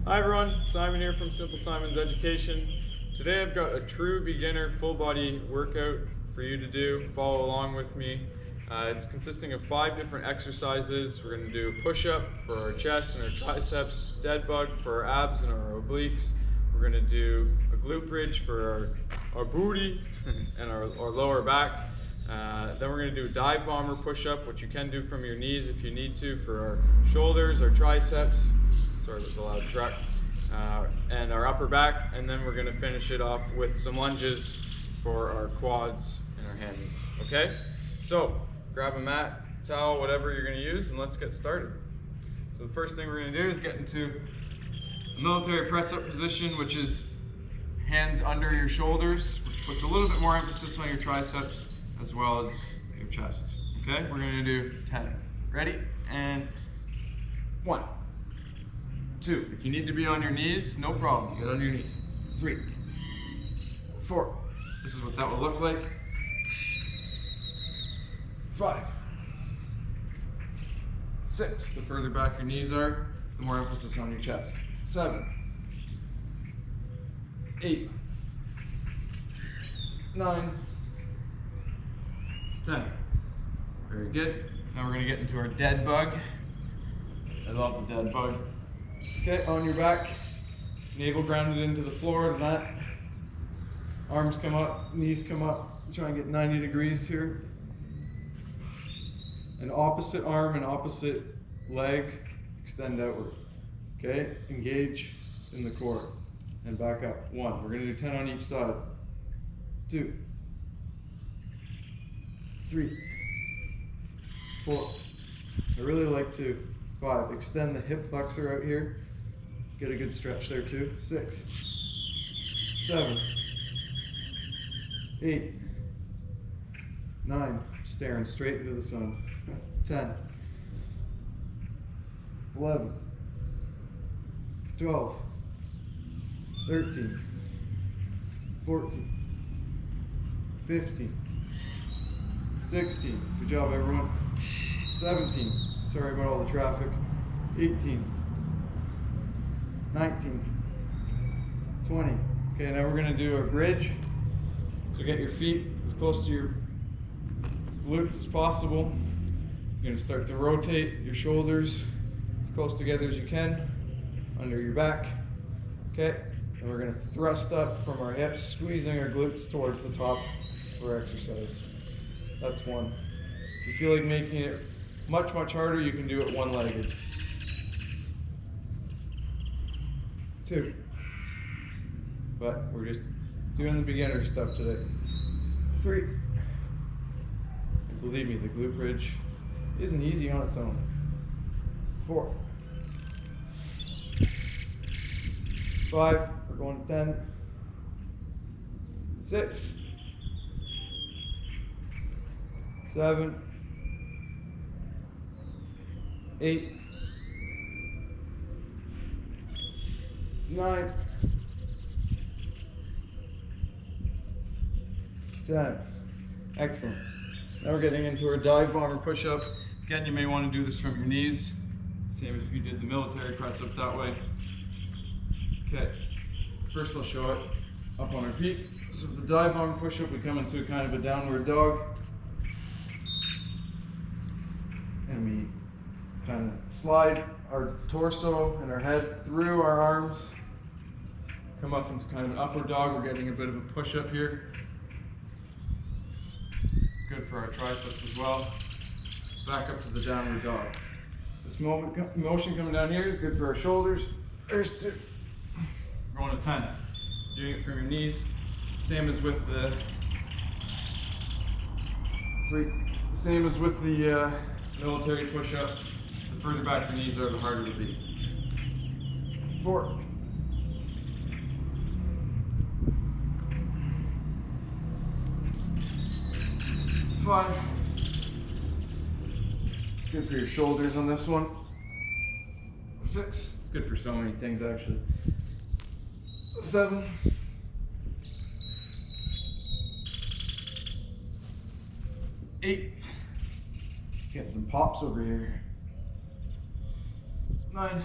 Hi everyone, Simon here from Simple Simon's Education. Today I've got a true beginner full body workout for you to do. Follow along with me. It's consisting of 5 different exercises. We're going to do a push-up for our chest and our triceps, dead bug for our abs and our obliques. We're going to do a glute bridge for our booty and our lower back. Then we're going to do a dive bomber push-up, which you can do from your knees if you need to, for our shoulders, our triceps. Sorry about the loud truck, and our upper back, and then we're going to finish it off with some lunges for our quads and our hammies. Okay, so grab a mat, towel, whatever you're going to use, and let's get started. So the first thing we're going to do is get into a military press-up position, which is hands under your shoulders, which puts a little bit more emphasis on your triceps as well as your chest. Okay, we're going to do 10. Ready? And 1, 2. If you need to be on your knees, no problem. Get on your knees. 3, 4. This is what that will look like. 5, 6. The further back your knees are, the more emphasis on your chest. 7, 8, 9, 10. Very good. Now we're going to get into our dead bug. I love the dead bug. Okay, on your back, navel grounded into the floor, the mat. Arms come up, knees come up. Try and get 90 degrees here. An opposite arm and opposite leg extend outward. Okay, engage in the core and back up. 1. We're going to do 10 on each side. 2, 3, 4. I really like 2. 5. Extend the hip flexor out here. Get a good stretch there too. 6, 7, 8, 9. Staring straight into the sun. 10, 11, 12, 13, 14, 15, 16. Good job, everyone. 17. Sorry about all the traffic. 18, 19, 20. Okay, now we're going to do a bridge. So get your feet as close to your glutes as possible. You're going to start to rotate your shoulders as close together as you can under your back. Okay, and we're going to thrust up from our hips, squeezing our glutes towards the top of our exercise. That's 1. If you feel like making it much harder, you can do it one-legged. 2. But we're just doing the beginner stuff today. 3. And believe me, the glute bridge isn't easy on its own. 4. 5. We're going to 10. 6. 7. 8. 9. 10. Excellent. Now we're getting into our dive bomber push-up. Again, you may want to do this from your knees, same as if you did the military press-up that way. Okay, first we'll show it up on our feet. So for the dive bomber push-up, we come into a kind of a downward dog. And we kind of slide our torso and our head through our arms. Come up into kind of an upward dog. We're getting a bit of a push-up here. Good for our triceps as well. Back up to the downward dog. This motion coming down here is good for our shoulders. There's 2. We're going to 10. Doing it from your knees. Same as with the 3. Same as with the military push-up. The further back your knees are, the harder it'll be. 4. 5. Good for your shoulders on this one. 6. It's good for so many things actually. 7. 8. Getting some pops over here. 9.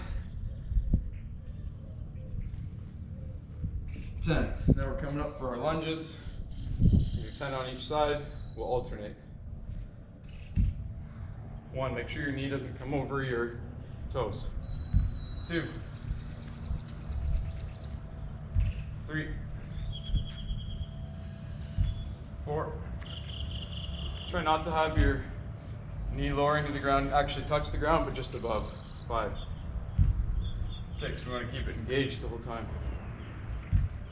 10. Now we're coming up for our lunges. Do 10 on each side. We'll alternate. 1, make sure your knee doesn't come over your toes. 2, 3, 4. Try not to have your knee lowering to the ground, actually touch the ground, but just above. 5, 6, we want to keep it engaged the whole time.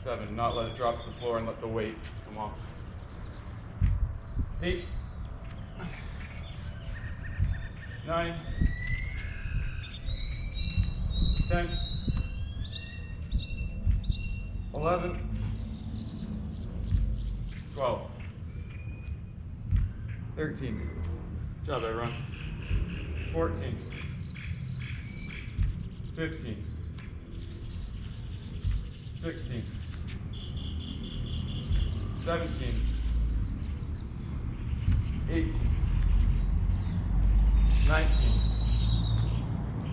7, not let it drop to the floor and let the weight come off. 8, 9, 10, 11, 12, 13. Good job, everyone. 14, 15, 16, 17, 18, 19.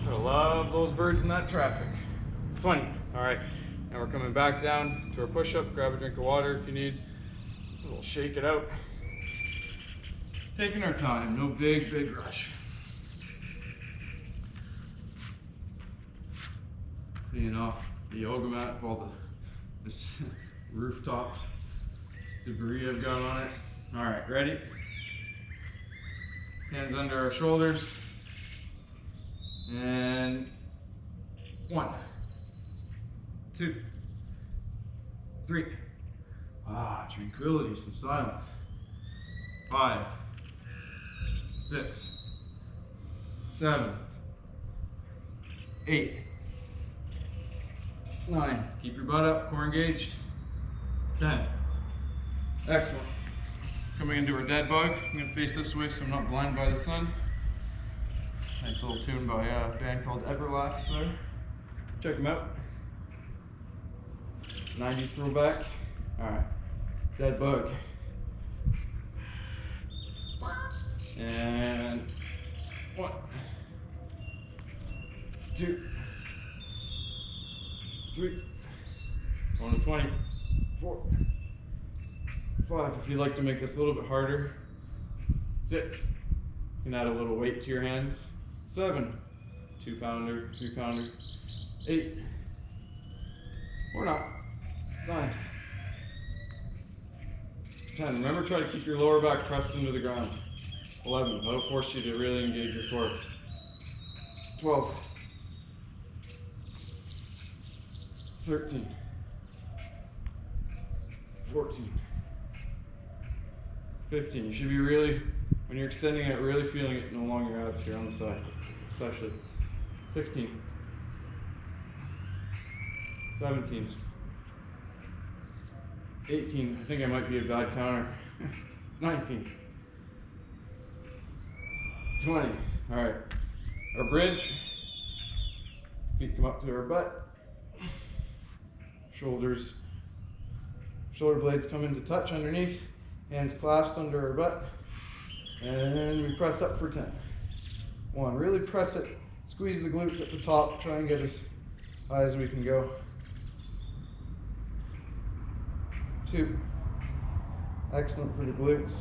Gotta love those birds in that traffic. 20. All right, now we're coming back down to our push-up. Grab a drink of water if you need. We'll shake it out. Taking our time, no big rush. Cleaning off the yoga mat of all this rooftop debris I've got on it. All right, ready? Hands under our shoulders. And 1, 2, 3. Tranquility, some silence. 5, 6, 7, 8, 9. Keep your butt up, core engaged. 10. Excellent. Coming into our dead bug. I'm going to face this way so I'm not blinded by the sun. Nice little tune by a band called Everlast there. Check them out. 90s throwback. Alright. Dead bug. And 1, 2, 3, on to 20, 4, 5. If you'd like to make this a little bit harder, 6. You can add a little weight to your hands. 7, 2-pounder, 3-pounder, 8, or not, 9, 10. Remember, try to keep your lower back pressed into the ground. 11, that'll force you to really engage your core. 12, 13, 14, 15. You should be really, when you're extending it, really feeling it along your abs here on the side, especially. 16, 17, 18. I think I might be a bad counter. 19, 20. All right, our bridge. Feet come up to our butt. Shoulders, shoulder blades come into touch underneath. Hands clasped under our butt. And we press up for 10. 1, really press it. Squeeze the glutes at the top. Try and get as high as we can go. 2, excellent for the glutes,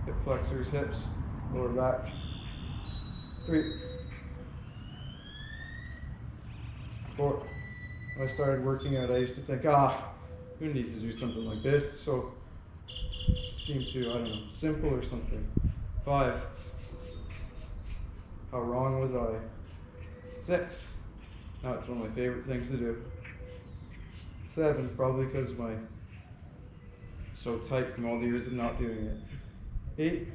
hip flexors, hips, lower back. 3, 4. When I started working out, I used to think, who needs to do something like this? So seemed to, I don't know, simple or something. 5, how wrong was I? 6, now it's one of my favorite things to do. 7, probably because my so tight from all the years of not doing it. 8,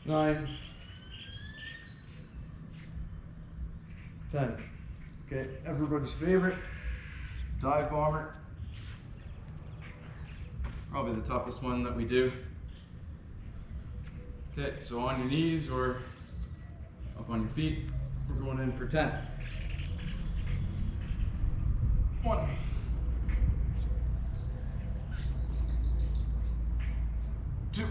9, 10. Okay, everybody's favorite, dive bomber. Probably the toughest one that we do. Okay, so on your knees or up on your feet, we're going in for 10. 1, 2,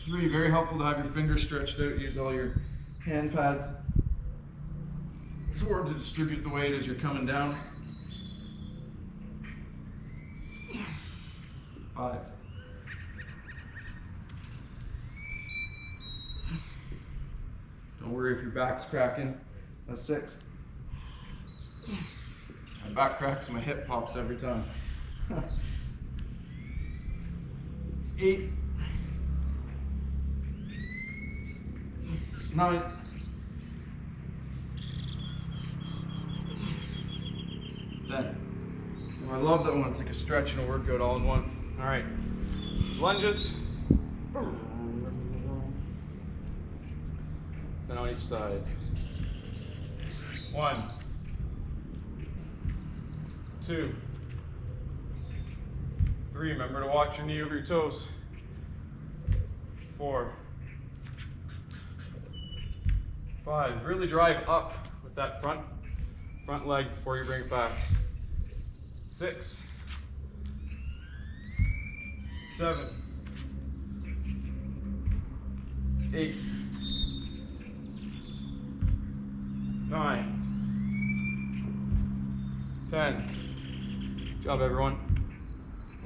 3. Very helpful to have your fingers stretched out. Use all your hand pads forward to distribute the weight as you're coming down. 5. Don't worry if your back's cracking. That's 6. My back cracks, my hip pops every time. 8. 9. 10. Oh, I love that one. It's like a stretch and a workout all in one. All right, lunges. 10 on each side. 1, 2, 3. Remember to watch your knee over your toes. 4, 5. Really drive up with that front leg before you bring it back. 6, 7, 8, 9, 10. Good job, everyone.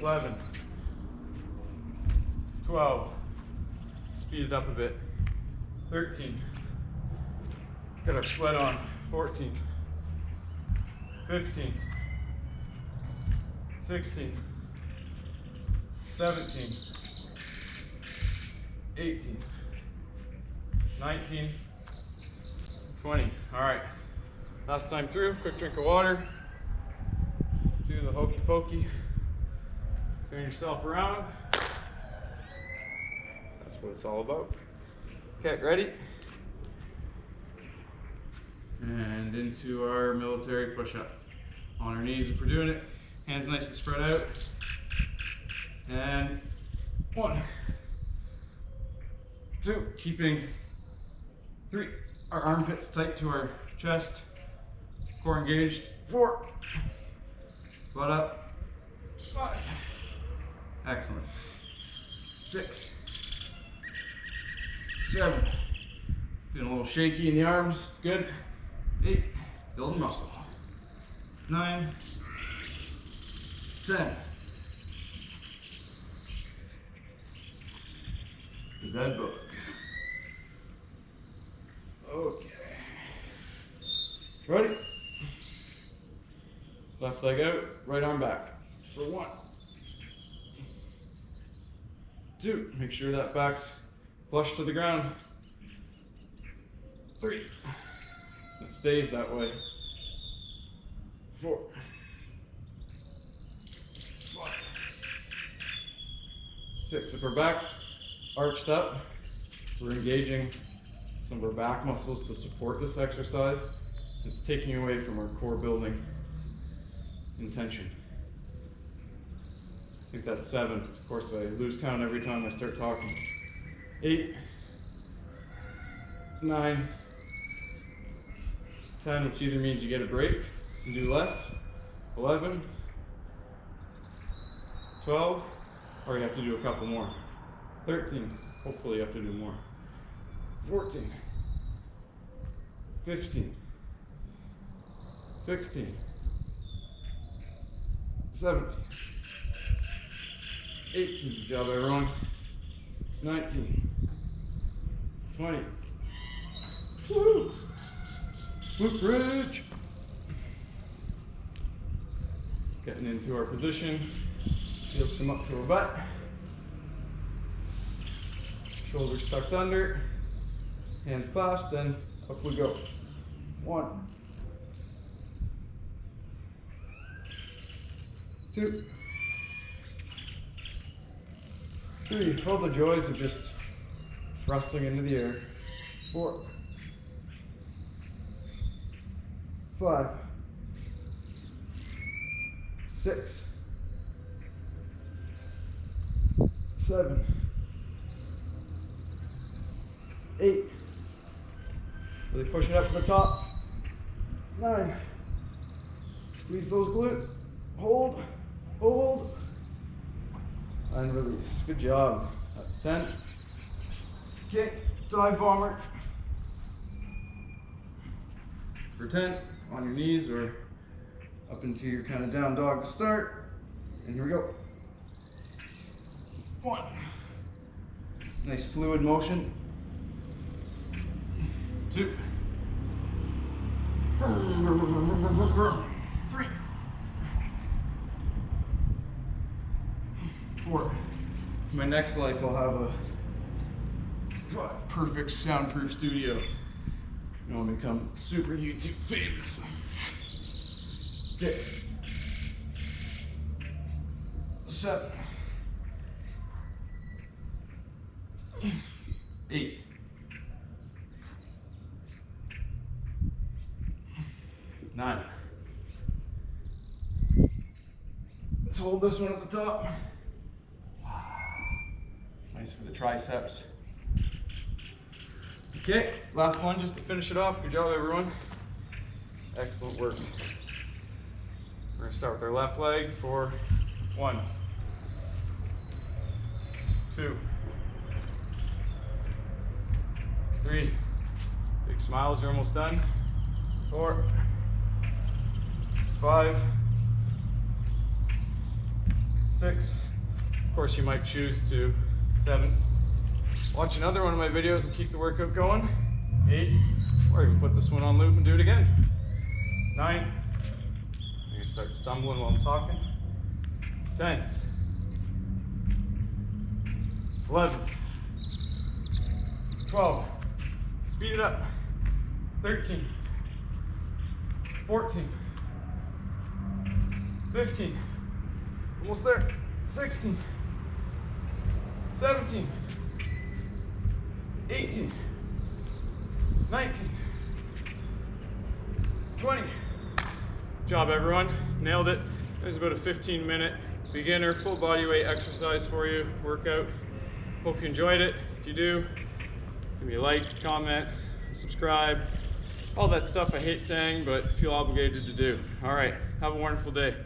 11, 12. Speed it up a bit. 13. Get our sweat on. 14, 15, 16, 17, 18, 19, 20. All right, last time through, quick drink of water. Do the hokey pokey. Turn yourself around. That's what it's all about. Okay, ready? And into our military push-up. On our knees if we're doing it. Hands nice and spread out. And 1, 2, keeping 3. Our armpits tight to our chest. Core engaged. 4. Butt up. 5. Excellent. 6. 7. Feeling a little shaky in the arms. It's good. 8. Building muscle. 9. 10. Bed book. Okay. Ready? Left leg out, right arm back. For 1. 2. Make sure that back's flush to the ground. 3. It stays that way. 4. 5. 6. If our back's arched up, we're engaging some of our back muscles to support this exercise. It's taking away from our core building intention. I think that's 7. Of course, I lose count every time I start talking. 8, 9, 10, which either means you get a break and do less. 11, 12, or you have to do a couple more. 13, hopefully you have to do more. 14, 15, 16, 17, 18, good job everyone. 19, 20, woo! Glute bridge. Getting into our position, heels come up to our butt. Shoulders tucked under, hands clasped, and up we go. 1, 2, 3. All the joys of just thrusting into the air. 4, 5, 6, 7, 8. Really push it up to the top. 9. Squeeze those glutes. Hold, hold, and release. Good job. That's 10. Okay, dive bomber. for 10 on your knees or up into your kind of down dog to start. And here we go. 1. Nice fluid motion. 2. 3. 4. In my next life, I'll have a perfect soundproof studio. And I'll become super YouTube famous. 6. 7. 8. 9. Let's hold this one at the top. Nice for the triceps. Okay, last lunges to finish it off. Good job, everyone. Excellent work. We're gonna start with our left leg for 1, 2, 3. Big smiles, you're almost done. 4, 5, 6. Of course, you might choose to 7. Watch another one of my videos and keep the workout going. 8, or even put this one on loop and do it again. 9. You can start stumbling while I'm talking. 10. 11. 12. Speed it up. 13. 14. 15. Almost there. 16. 17. 18. 19. 20. Good job, everyone. Nailed it. There's about a 15-minute beginner full body weight exercise for you, workout. Hope you enjoyed it. If you do, give me a like, comment, subscribe, all that stuff I hate saying but feel obligated to do. All right, have a wonderful day.